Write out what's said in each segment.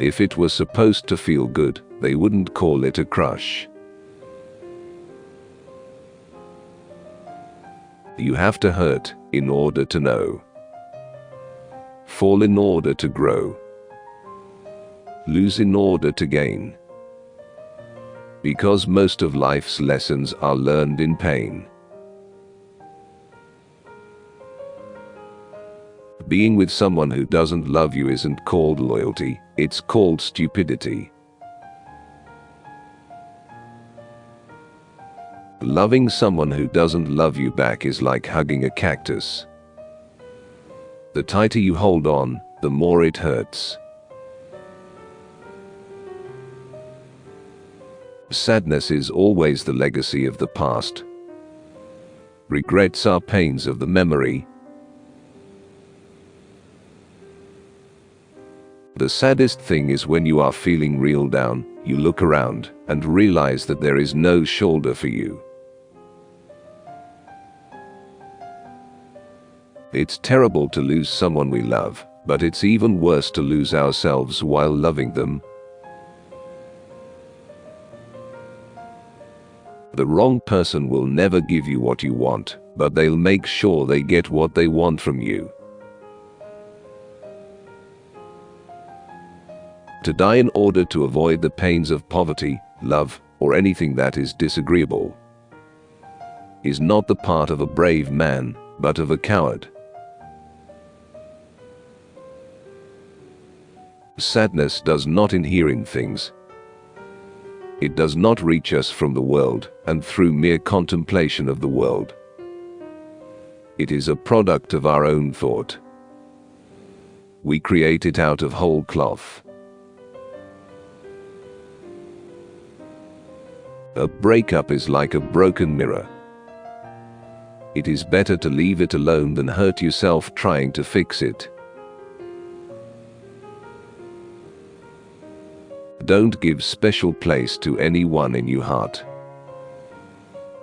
If it was supposed to feel good, they wouldn't call it a crush. You have to hurt in order to know. Fall in order to grow. Lose in order to gain. Because most of life's lessons are learned in pain. Being with someone who doesn't love you isn't called loyalty, it's called stupidity. Loving someone who doesn't love you back is like hugging a cactus. The tighter you hold on, the more it hurts. Sadness is always the legacy of the past. Regrets are pains of the memory. The saddest thing is when you are feeling real down, you look around and realize that there is no shoulder for you. It's terrible to lose someone we love, but it's even worse to lose ourselves while loving them. The wrong person will never give you what you want, but they'll make sure they get what they want from you. To die in order to avoid the pains of poverty, love, or anything that is disagreeable is not the part of a brave man, but of a coward. Sadness does not inhere in things. It does not reach us from the world and through mere contemplation of the world. It is a product of our own thought. We create it out of whole cloth. A breakup is like a broken mirror. It is better to leave it alone than hurt yourself trying to fix it. Don't give special place to anyone in your heart.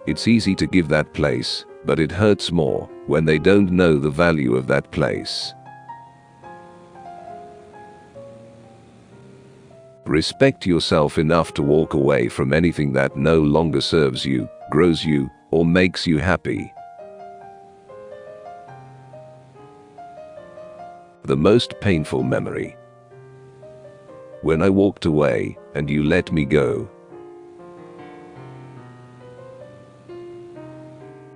It's easy to give that place, but it hurts more when they don't know the value of that place. Respect yourself enough to walk away from anything that no longer serves you, grows you, or makes you happy. The most painful memory. When I walked away and you let me go.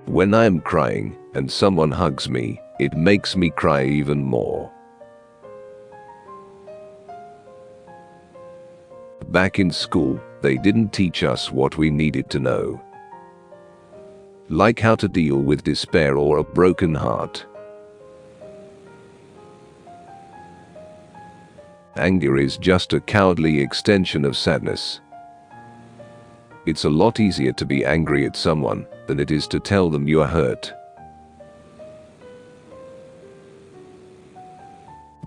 When I am crying and someone hugs me, it makes me cry even more. Back in school, they didn't teach us what we needed to know. Like how to deal with despair or a broken heart. Anger is just a cowardly extension of sadness. It's a lot easier to be angry at someone than it is to tell them you are hurt.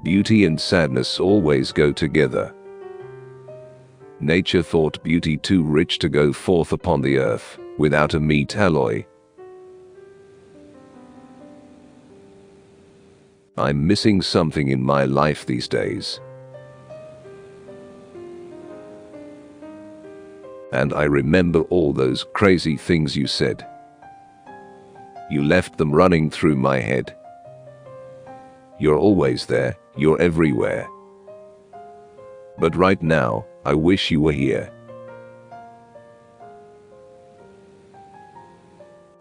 Beauty and sadness always go together. Nature thought beauty too rich to go forth upon the earth without a meet alloy. I'm missing something in my life these days. And I remember all those crazy things you said. You left them running through my head. You're always there, you're everywhere. But right now, I wish you were here.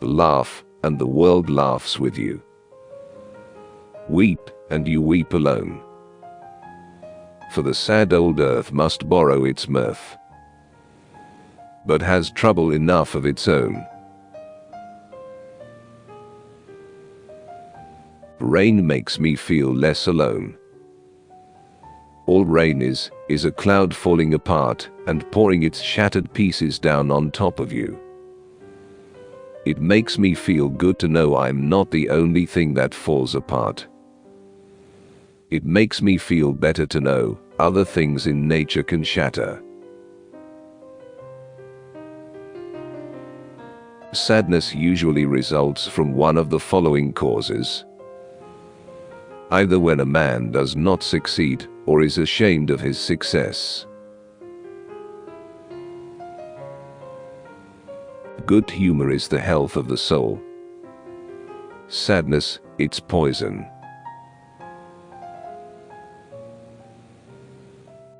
Laugh, and the world laughs with you. Weep, and you weep alone. For the sad old earth must borrow its mirth, but has trouble enough of its own. Rain makes me feel less alone. All rain is a cloud falling apart and pouring its shattered pieces down on top of you. It makes me feel good to know I'm not the only thing that falls apart. It makes me feel better to know other things in nature can shatter. Sadness usually results from one of the following causes. Either when a man does not succeed, or is ashamed of his success. Good humor is the health of the soul. Sadness, it's poison.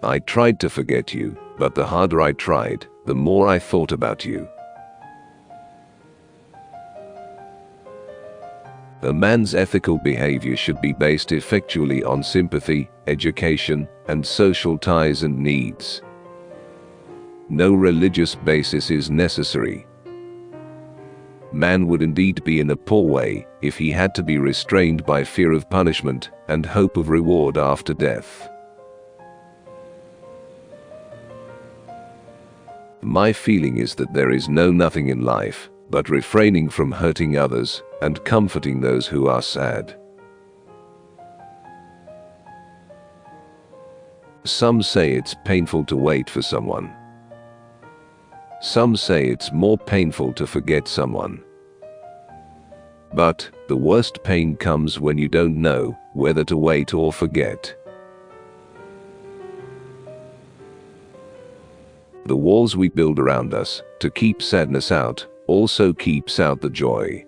I tried to forget you, but the harder I tried, the more I thought about you. A man's ethical behavior should be based effectually on sympathy, education, and social ties and needs. No religious basis is necessary. Man would indeed be in a poor way if he had to be restrained by fear of punishment and hope of reward after death. My feeling is that there is no nothing in life but refraining from hurting others and comforting those who are sad. Some say it's painful to wait for someone. Some say it's more painful to forget someone. But the worst pain comes when you don't know whether to wait or forget. The walls we build around us to keep sadness out also keeps out the joy.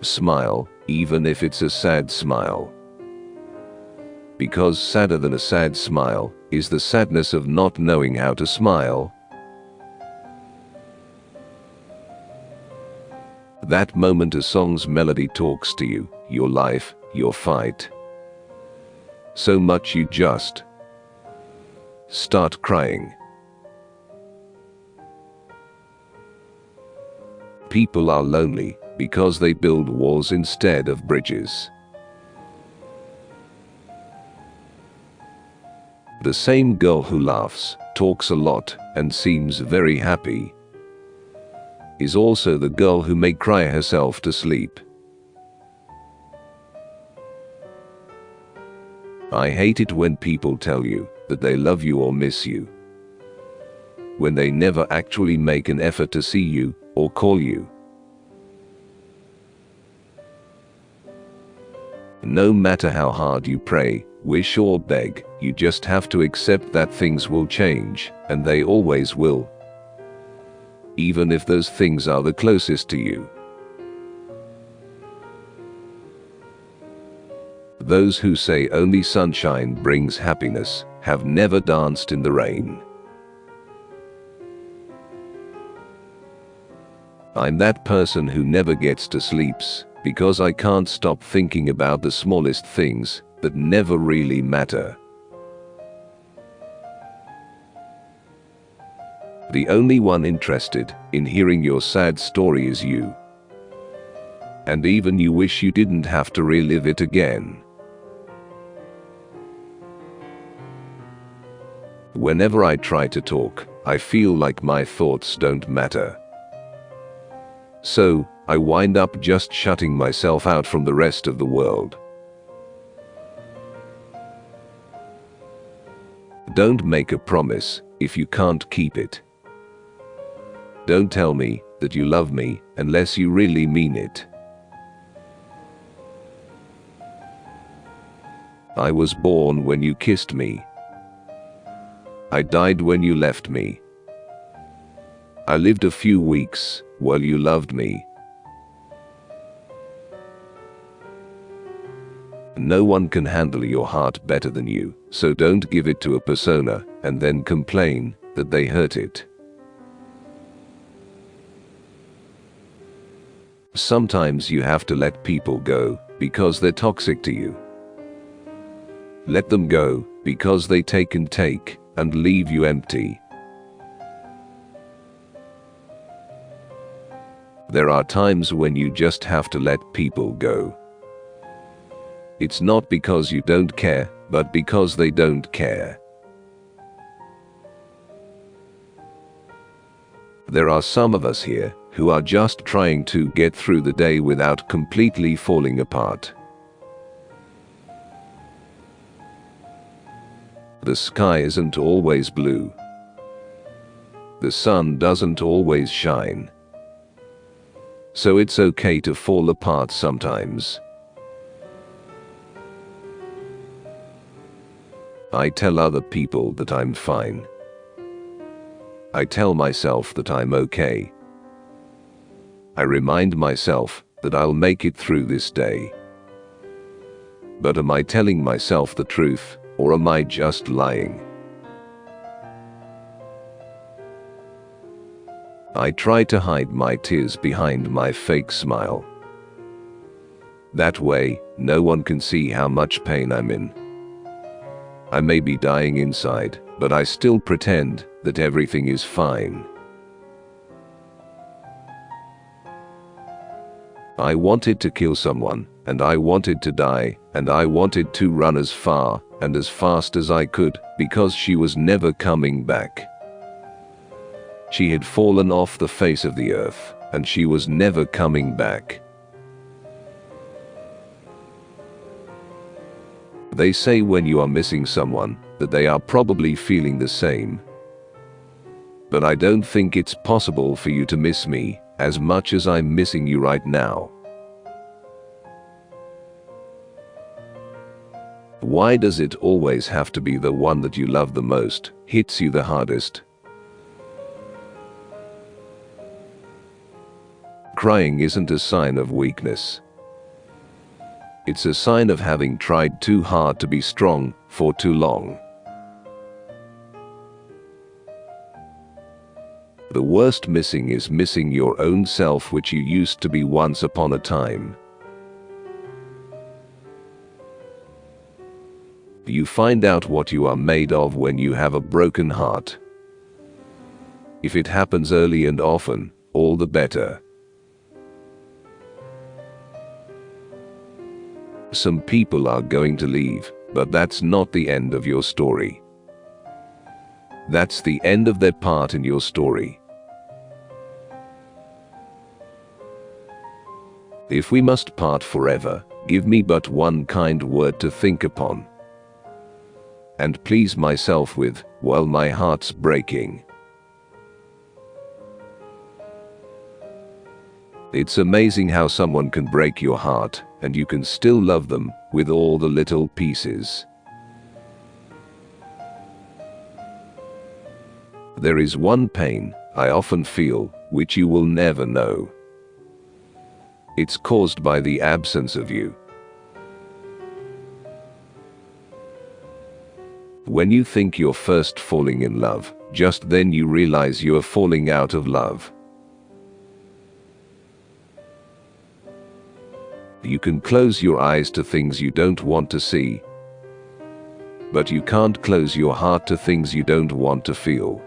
Smile, even if it's a sad smile. Because sadder than a sad smile is the sadness of not knowing how to smile. That moment a song's melody talks to you, your life, your fight. So much you just start crying. People are lonely because they build walls instead of bridges. The same girl who laughs, talks a lot, and seems very happy is also the girl who may cry herself to sleep. I hate it when people tell you that they love you or miss you, when they never actually make an effort to see you or call you. No matter how hard you pray, wish or beg, you just have to accept that things will change, and they always will. Even if those things are the closest to you. Those who say only sunshine brings happiness have never danced in the rain. I'm that person who never gets to sleeps because I can't stop thinking about the smallest things that never really matter. The only one interested in hearing your sad story is you. And even you wish you didn't have to relive it again. Whenever I try to talk, I feel like my thoughts don't matter. So, I wind up just shutting myself out from the rest of the world. Don't make a promise if you can't keep it. Don't tell me that you love me unless you really mean it. I was born when you kissed me. I died when you left me. I lived a few weeks while you loved me. No one can handle your heart better than you, so don't give it to a persona and then complain that they hurt it. Sometimes you have to let people go because they're toxic to you. Let them go because they take and leave you empty. There are times when you just have to let people go. It's not because you don't care, but because they don't care. There are some of us here who are just trying to get through the day without completely falling apart. The sky isn't always blue. The sun doesn't always shine. So it's okay to fall apart sometimes. I tell other people that I'm fine. I tell myself that I'm okay. I remind myself that I'll make it through this day. But am I telling myself the truth, or am I just lying? I try to hide my tears behind my fake smile. That way, no one can see how much pain I'm in. I may be dying inside, but I still pretend that everything is fine. I wanted to kill someone, and I wanted to die, and I wanted to run as far and as fast as I could, because she was never coming back. She had fallen off the face of the earth, and she was never coming back. They say when you are missing someone, that they are probably feeling the same. But I don't think it's possible for you to miss me as much as I'm missing you right now. Why does it always have to be the one that you love the most hits you the hardest? Crying isn't a sign of weakness. It's a sign of having tried too hard to be strong for too long. The worst missing is missing your own self, which you used to be once upon a time. You find out what you are made of when you have a broken heart. If it happens early and often, all the better. Some people are going to leave, but that's not the end of your story. That's the end of their part in your story. If we must part forever, give me but one kind word to think upon, and please myself with, while my heart's breaking. It's amazing how someone can break your heart, and you can still love them with all the little pieces. There is one pain I often feel, which you will never know. It's caused by the absence of you. When you think you're first falling in love, just then you realize you are falling out of love. You can close your eyes to things you don't want to see, but you can't close your heart to things you don't want to feel.